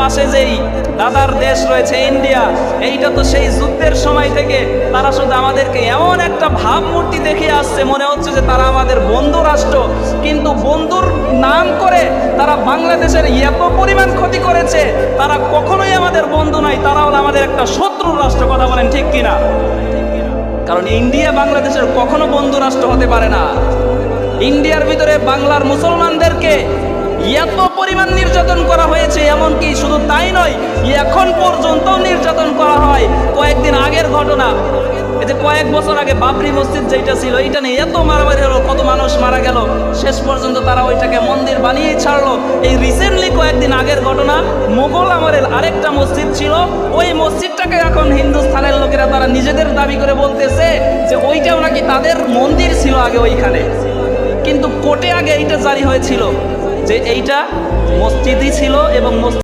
পাশে যেই দাদার দেশ রয়েছে ইন্ডিয়া, এইটা তো সেই যুদ্ধের সময় থেকে তারা শুধু আমাদেরকে এমন একটা ভাবমূর্তি দেখিয়ে আসছে, মনে হচ্ছে যে তারা আমাদের বন্ধু রাষ্ট্র, কিন্তু বন্ধুর নাম করে তারা বাংলাদেশের এত পরিমাণ ক্ষতি করেছে, তারা কখনোই আমাদের বন্ধু নয়, তারা হলো আমাদের একটা শত্রুর রাষ্ট্র। কথা বলেন ঠিক কিনা? কারণ ইন্ডিয়া বাংলাদেশের কখনো বন্ধু রাষ্ট্র হতে পারে না। ইন্ডিয়ার ভিতরে বাংলার মুসলমানদেরকে এত পরিমাণ নির্যাতন করা হয়েছে, এমনকি শুধু তাই নয়, এখন পর্যন্ত নির্যাতন করা হয়। কয়েকদিন আগের ঘটনা, এই যে কয়েক বছর আগে বাবরি মসজিদ যেটা ছিল, এইটা নিয়ে এত মারামারি হলো, কত মানুষ মারা গেল, শেষ পর্যন্ত তারা ওইটাকে মন্দির বানিয়েই ছাড়লো। এই রিসেন্টলি কয়েকদিন আগের ঘটনা, মোগল আমলের আরেকটা মসজিদ ছিল, ওই মসজিদটাকে এখন হিন্দুস্থানের লোকেরা তারা নিজেদের দাবি করে বলতেছে যে ওইটাও নাকি তাদের মন্দির ছিল আগে ওইখানে, কিন্তু কোর্টে আগে এইটা জারি হয়েছিল যে এইটা মসজিদই ছিল এবং